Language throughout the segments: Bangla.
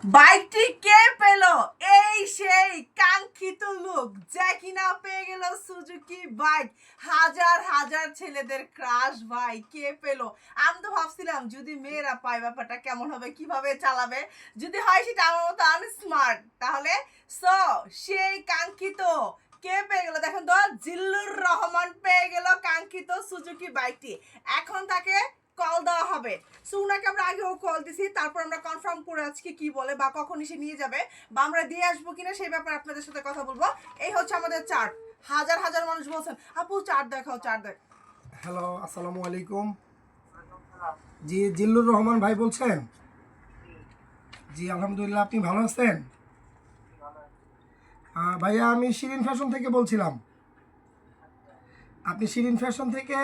বাইকটি কে পেল? এই সেই কাঙ্ক্ষিত লোক যে কিনা পেয়ে গেল সুজুকি বাইক। হাজার হাজার ছেলেদের ক্রাশ ভাই, কে পেল? আমি তো ভাবছিলাম যদি মেয়েরা পায় ব্যাপারটা কেমন হবে, কিভাবে চালাবে, যদি হয় সেটা আমার মতো আনস্মার্ট, তাহলে সো সেই কাঙ্ক্ষিত কে পেয়ে গেল? দেখেন তো, জিল্লুর রহমান পেয়ে গেল কাঙ্ক্ষিত সুজুকি বাইকটি। এখন তাকে কল দেওয়া হবে। সো উনাকে আমরা আগেও কল দিছি, তারপর আমরা কনফার্ম করে আজকে কি বলে বা কখন এসে নিয়ে যাবে বা আমরা দিয়ে আসবো কিনা সেই ব্যাপারে আপনাদের সাথে কথা বলবো। এই হচ্ছে আমাদের চার্ট। হাজার হাজার মানুষ বলছেন আপু চার্ট দেখাও, চার্ট দেখ। হ্যালো, আসসালামু আলাইকুম। জি, জিল্লুর রহমান ভাই বলছেন? জি, আলহামদুলিল্লাহ। আপনি ভালো আছেন? ভাইয়া, আমি শিরিন ফ্যাশন থেকে বলছিলাম। আপনি শিরিন ফ্যাশন থেকে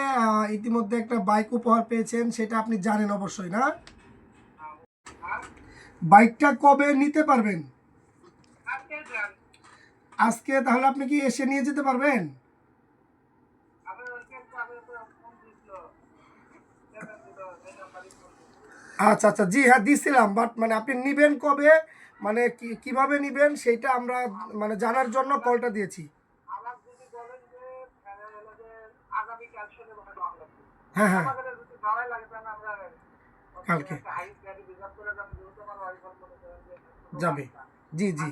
ইতিমধ্যে একটা বাইক উপহার পেয়েছেন, সেটা আপনি জানেন অবশ্যই, না? বাইকটা কবে নিতে পারবেন? আজকে? তাহলে আপনি কি এসে নিয়ে যেতে পারবেন? আচ্ছা আচ্ছা, জি হ্যাঁ দিছিলাম, বাট মানে আপনি নিবেন কবে, মানে কিভাবে নিবেন সেটা আমরা মানে জানার জন্য কলটা দিয়েছি। হ্যাঁ হ্যাঁ, কালকে যাবে। জি জি,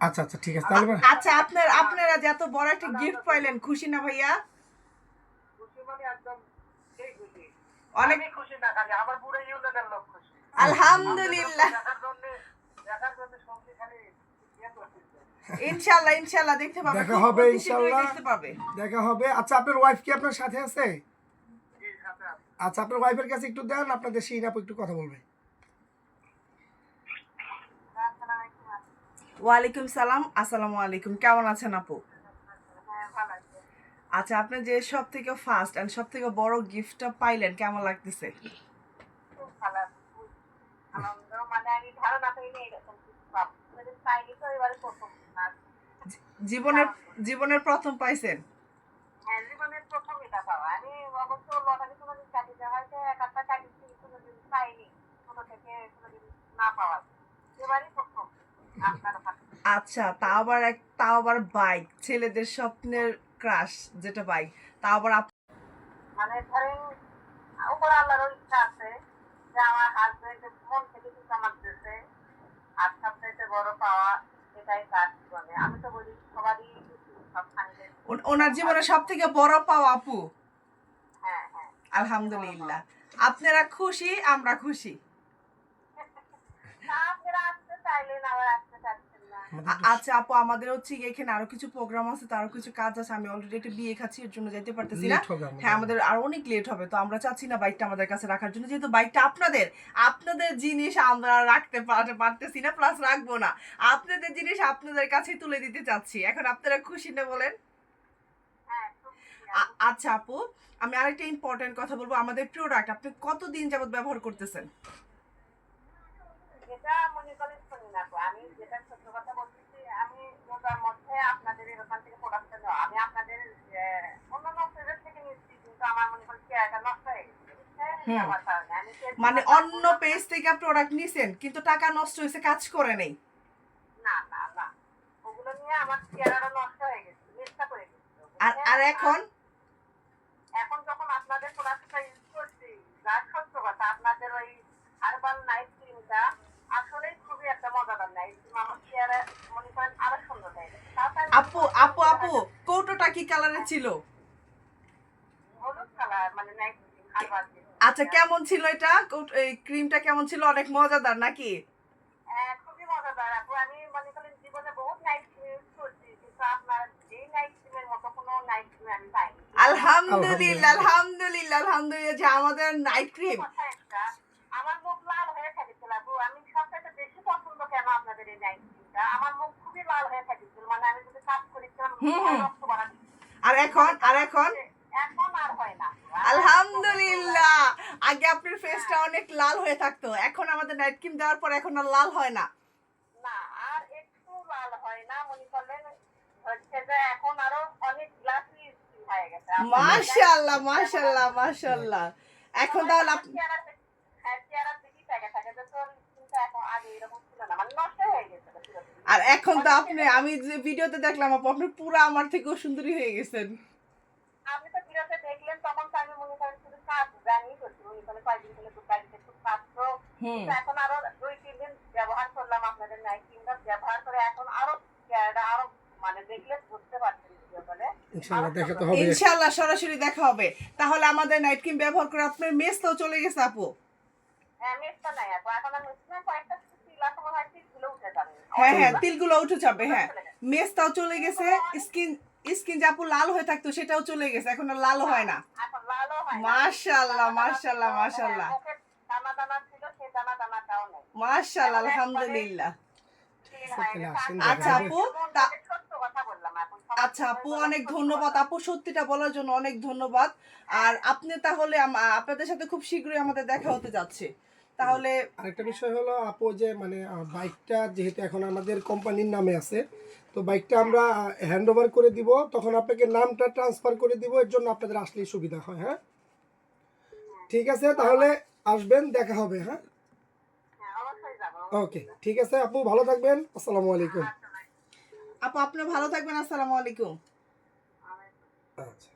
আচ্ছা আচ্ছা, ঠিক আছে তাহলে। আচ্ছা, আপনারা যে এত বড় একটা গিফট পাইলেন, খুশি না ভাইয়া? অনেক খুশি না, খালি আমার পুরো ইউনিয়নের লোক খুশি। আলহামদুলিল্লাহ। ইনশাআল্লাহ ইনশাআল্লাহ দেখতে পাবে, দেখা খুব হবে অতি শীঘ্রই ইনশাল্লাহ, দেখতে পাবে। দেখা হবে। আচ্ছা, আপনার ওয়াইফ কি আপনার সাথে আছে? আচ্ছা, আপনার ওয়াইফের কাছে একটু দেন, আপনাদের সেই আপু একটু কথা বলবে। ওয়ালাইকুম সালাম, আসসালামু আলাইকুম। কেমন আছেন আপু? আচ্ছা, আপনি যে সব থেকে ফার্স্ট এন্ড সব থেকে বড় গিফটটা পাইলেন, কেমন লাগতেছে? জীবনের জীবনের প্রথম পাইছেন? আচ্ছা, তাও আবার বাইক, ছেলেদের স্বপ্নের ক্রাশ যেটা বাইক, তাও আবার মানে ধরেন উপর আল্লাহর ইচ্ছা আছে যে আমার হাজবেন্ড মন থেকে কিছু আমার দিয়েছে, আর সবচাইতে বড় পাওয়া এটাই তার জীবনে। আমি তো বলি সবারই ওনার জীবনে সব থেকে বড় পাওয়া আপু। হ্যাঁ হ্যাঁ, আলহামদুলিল্লাহ। আপনারা খুশি, আমরা খুশি। আচ্ছা আপু, আমাদের হচ্ছে এখানে আরো কিছু প্রোগ্রাম আছে, তারও কিছু কাজ আছে। আমি অলরেডি একটা বিয়ে খাচ্ছি, এর জন্য যেতে পারতেছি না। হ্যাঁ, আমাদের আর অনেক লেট হবে, তো আমরা চাচ্ছি না বাইকটা আমাদের কাছে রাখার জন্য, যেহেতু বাইকটা আপনাদের জিনিস আমরা রাখতে পারতেছি না, প্লাস রাখবো না। আপনাদের জিনিস আপনাদের কাছে তুলে দিতে চাচ্ছি। এখন আপনারা খুশি না বলেন? আচ্ছা আপু, আমি আরেকটা ইম্পর্টেন্ট কথা বলবো। আমাদের প্রোডাক্ট আপনি কতদিন যাবত ব্যবহার করতেছেন? এটা মনে করেন শুনুন আপু, আমি যেটা সত্য কথা বলতেছি, আমি রোজার মধ্যে আপনাদের এখান থেকে প্রোডাক্টটা নেওয়া, আমি আপনাদের অন্যান্য পেজের থেকে নিচ্ছি, কিন্তু আমার মনে করেন চেয়ারটা নষ্ট হয়ে গেছে। মানে অন্য পেজ থেকে প্রোডাক্ট নিছেন কিন্তু টাকা নষ্ট হয়েছে, কাজ করে নেই? না না না, ওগুলো নিয়ে আমার চেয়ারটা নষ্ট হয়ে গেছে, মিথ্যা করে গেছে। আর এখন যখন আপনাদের প্রোডাক্টটা ইউজ করছি, যার সত্য কথা, আপনাদের ওই হার্বাল নাইট ক্রিমটা আসলেই খুবই একটা মজাদার নাইট ক্রিম, আমার চেয়ারে মনে করেন আরো সুন্দর হয়ে গেছে। আপু আপু আপু, কৌটোটা কি কালারের ছিল? হলুদ কালার, মানে নাইট ক্রিম হার্বাল। আচ্ছা, কেমন ছিল এটা? এই ক্রিমটা কেমন ছিল? অনেক মজাদার নাকি? খুবই মজাদার আপু। আমি মনে করেন জীবনে বহুত নাইট ক্রিম ইউজ করছি, কিন্তু আপনার এই নাইট ক্রিমের মতো কোনো নাইট ক্রিম আমি পাইনি। আলহামদুলিল্লাহ আলহামদুলিল্লাহ আলহামদুলিল্লাহ যে আমাদের নাইট ক্রিম। আমার মুখ লাল হয়ে থাকছিল আপু, আমি সবথেকে বেশি পছন্দ কেন আপনাদের এই নাইট ক্রিমটা, আমার মুখ খুবই লাল হয়ে থাকছিল, মানে আমি যদি কাজ করেছিলাম রক্ত বাড়াচ্ছিল। আর এখন এখন আর হয় না, আলহামদুলিল্লাহ। আগে আপনার ফেসটা অনেক লাল হয়ে থাকতো, এখন আমাদের নাইট ক্রিম দেওয়ার পর এখন আর লাল হয় না। না, আর একটু লাল হয় না, মনে করলেন হচ্ছে যে এখন আরো অনেক গ্লাসি হয়ে গেছে। মাশাআল্লাহ মাশাআল্লাহ মাশাআল্লাহ। এখন তাহলে আর এখন তো আপনি, আমি যে ভিডিওতে দেখলাম আপু, আপনি পুরো আমার থেকেও সুন্দরী হয়ে গেছেন। আপনি তো বিরতে দেখলেন তখন তো আমি মনে করেন শুধু কাজ জানি করছি, মনে করেন কয়েকদিন ধরে তো বাড়িতে খুব কাজ তো, কিন্তু এখন আরো 2-3 দিন ব্যবহার করলাম আপনাদের নাইট ক্রিমটা, ব্যবহার করে এখন আরো চেহারাটা আরো মানে দেখলে বুঝতে পারছেন ভিডিও কলে। ইনশাআল্লাহ দেখাতে হবে। ইনশাআল্লাহ সরাসরি দেখা হবে। তাহলে আমাদের নাইট ক্রিম ব্যবহার করে আপনার মেসটাও চলে গেছে আপু। হ্যাঁ মেসটা নাই আপু, এখন আর মেস না, কয়েকটা তিল এখন হয় তিলগুলো উঠে যাবে। হ্যাঁ হ্যাঁ, তিলগুলো উঠে যাবে। হ্যাঁ, মেসটাও চলে গেছে, স্কিন স্কিন যে আপু লাল হয়ে থাকতো সেটাও চলে গেছে, এখন আর লাল হয় না। এখন লালও হয় না। মাশাআল্লাহ মাশাআল্লাহ মাশাআল্লাহ মুখে দানা দানা ছিল, সেই দানা দানাটাও নেই। মাশাআল্লাহ, আলহামদুলিল্লাহ। ক্লিন হয়ে গেছে। আসেন, আচ্ছা দেখা আপু, আমি সত্য কথা বললাম এখন। আচ্ছা আপু, অনেক ধন্যবাদ আপু, সত্যিটা বলার জন্য অনেক ধন্যবাদ। আর আপনি তাহলে আপনাদের সাথে খুব শীঘ্রই আমাদের দেখা হতে যাচ্ছে। তাহলে আরেকটা বিষয় হলো আপু, যে মানে বাইকটা যেহেতু এখন আমাদের কোম্পানির নামে আছে, তো বাইকটা আমরা হ্যান্ড ওভার করে দিব, তখন আপনাকে নামটা ট্রান্সফার করে দিব, এর জন্য আপনাদের আসলেই সুবিধা হয়। হ্যাঁ ঠিক আছে, তাহলে আসবেন, দেখা হবে। হ্যাঁ হ্যাঁ অবশ্যই যাবো। ওকে ঠিক আছে আপু, ভালো থাকবেন। আসসালামু আলাইকুম। আপু আপনি ভালো থাকবেন। আসসালামু আলাইকুম। আচ্ছা।